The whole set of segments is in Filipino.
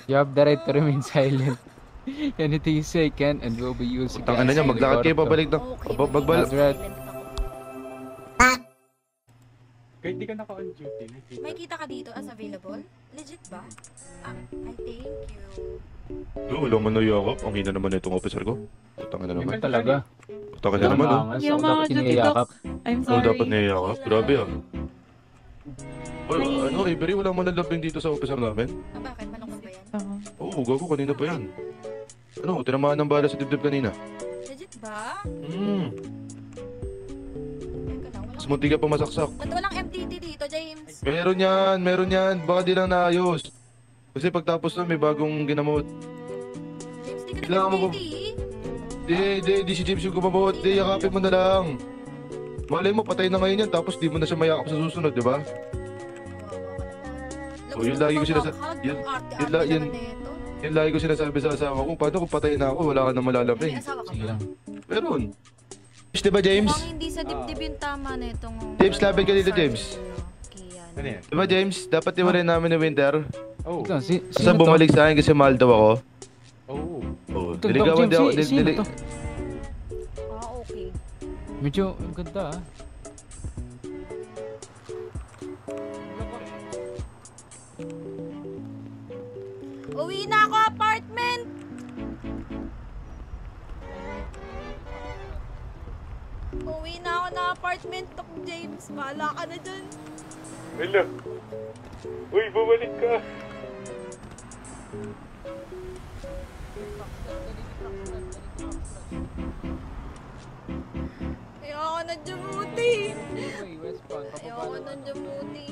You have the right to remain silent. Anything you say can and will be used against Tangina niya, you in maglakad court kayo of law. pabalik na. Okay, Bagbal. Alright. silent ako. Kahit di ka naka-on duty, May kita ka dito as available? Legit ba? I thank you. Wala man nayakap. Ang hina naman na itong officer ko. Putang ina naman. Yun talaga. Putang ina naman, oh. Angas, Yung ako mga dapat duty iniyakap. I'm Ano sorry. dapat niyayakap? Grabe ah. Oy, ano, Avery, wala man nalabing dito sa officer namin. Bakit? Malungkot ba yan? Oo, gago, kanina pa yan. Ano, tinamaan ng bala sa dibdib kanina. Legit ba? Hmm. Teka lang, Mas munti ka pa masaksak. Ba't walang MTT dito, James? Meron yan. Baka di lang naayos. Kasi pagtapos na may bagong ginamot. James, di ka Kailangan mo MTT? Di si James yung gumamot. Di, yakapin mo na lang. Malay mo, patay na ngayon yan. Tapos di mo na siya mayakap sa susunod, di ba? Oh, yun lagi ko sinasabi. Yun lagi ko sinasabi sa asawa ko. Paano kung patay na ako, wala ka na malalamig. May asawa ka Sige ba? lang. Meron. Di ba, James? Mukhang hindi sa dibdib yung tama na itong... James, lapit ka dito, James. Ano yan? Di ba, James? Dapat iwalay namin ni Winter. Oh. Ito, Basta sino to? bumalik sa akin kasi mahal daw ako. Oh. Oo. Ito, Niligawan di ako. Sino to? Okay. Medyo ang ganda ah. Uwi na ako, apartment! Uwi na ako na apartment, Tok James. Bahala ka na dyan. Hello. Uy, bumalik ka. Ayoko na dyamuti. Ayoko na dyamuti.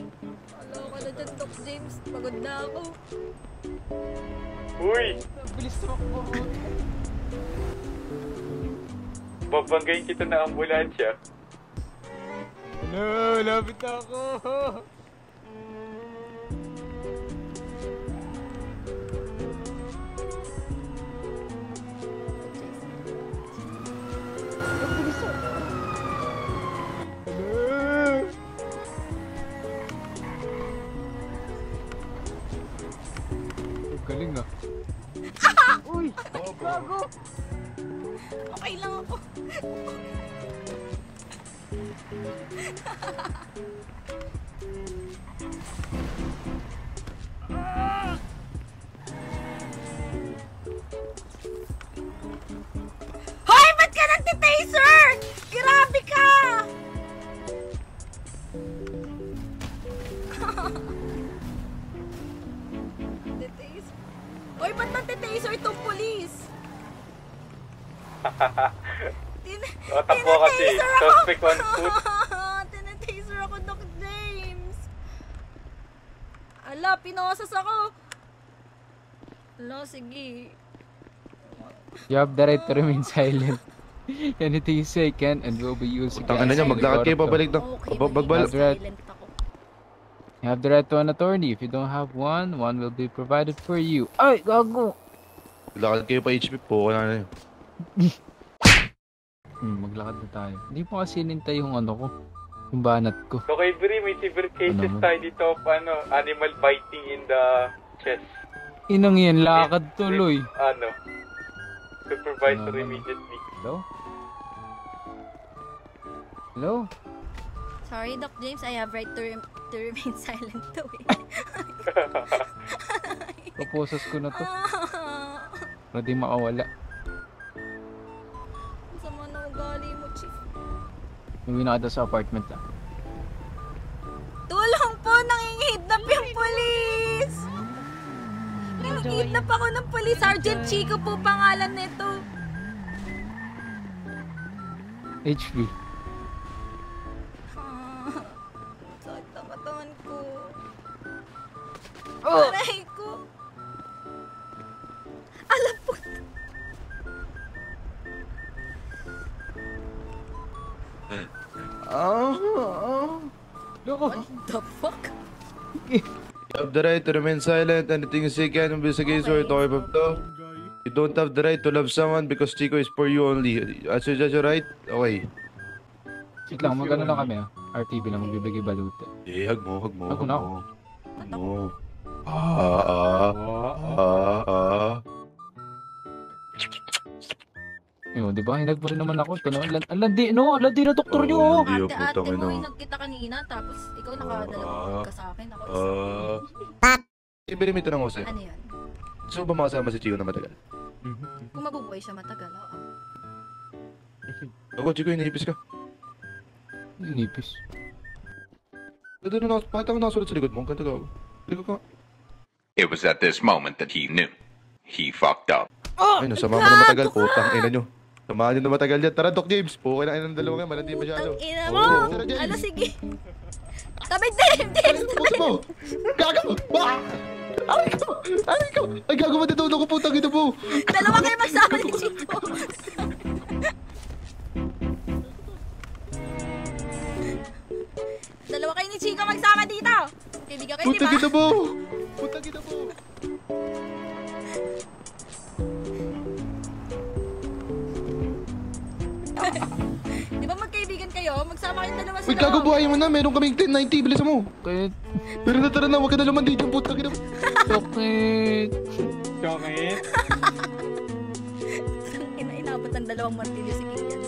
Ayoko na dyan, Tok James. Pagod na ako. Uy, Bilis to ako. babanggayin kita na ambulansya. No, lapit na ako. Galing ah. Uy! Gago! Okay lang ako. Hoy! Ba't ka nagtitaser? Grabe ka! Titaser. Hoy! Ba't nagtitaser itong polis? Tatakbo kasi. Suspect on foot. Tinataser ako, Doc James. Ala, pinosas ako. Ala, sige. You have the right to remain silent. Anything you say can and will be used Putang ina niya, maglakad kayo pabalik na. Bagbal. Silent ako. You have the right to an attorney. If you don't have one, one will be provided for you. Ay, gago! Lakad kayo pa HP po. Wala na yun. Maglakad na tayo. Hindi po kasi nintay yung ano ko. Yung banat ko. So kay Bri, may severe cases Ano? tayo dito of animal biting in the chest. Inang yan, lakad tuloy. Supervisor Ano? immediately. Hello? Hello? Sorry, Doc James. I have right to remain silent too. Proposas ko na to. Para di makawala. Sama na ugali mo, Chief. Uwi na ka daw sa apartment lang. Tulong po! Nangingihidnap yung polis! Nangingihidnap ako ng polis. Sergeant Chico po pangalan nito. HB. Sakit na katawan ko. Oh! Aray ko. Alam po. Loko! What the fuck? You have the right to remain silent. Anything you say can be against or talk about to. You don't have the right to love someone because Chico is for you only. As you judge your right, okay. Sit lang, magano lang kami ah. RTV lang, magbibigay baluta. Eh, hug mo. Hug mo na ako. Hug mo. Ah! di ba? Hinag mo rin naman ako. Ito naman, ang landi, no? Ang landi na doktor nyo, oh. Hindi ako Ate-ate putang mo, ina. inag kita kanina, tapos ikaw nakadalawang ka sa akin. Ako Ibigay mo ito ng Jose. ano yun? Gusto mo ba makasama si Chico na matagal? Kung mabubuhay siya matagal, oo. Ako, Chico, inihipis ka. Nipis. Bakit ako nakasulot sa likod mo? Ang ganda ka. Likod ka. It was at this moment that he knew. He fucked up. Ay, nasama mo na matagal. Putang ina nyo. Samahan nyo na matagal yan. Tara, Doc James. Pukay na kayo ng dalawa nga. Malandi masyado. Ang ina mo! Oo, tara, James. Ano, sige. Tabi, James! Puto mo! Gago! Ah! Aray ko! Aray ko! Ay, gago mo dito. Ako putang ina mo. Dalawa kayo magsama ni Chico. Dalawa kayo ni Chico magsama dito. Kaibigan kayo, di Putang ba? ina mo! Putang ina mo! Di ba magkaibigan kayo? Magsama kayong dalawa sa Uy, gago, loob. buhayin mo na. Meron kaming 1090. Bilisan mo. Bakit? Pero na, tara na. Huwag ka na luman dito. Putang ina mo. Bakit? Chocolate? Inabot ng dalawang martilyo si Kilian.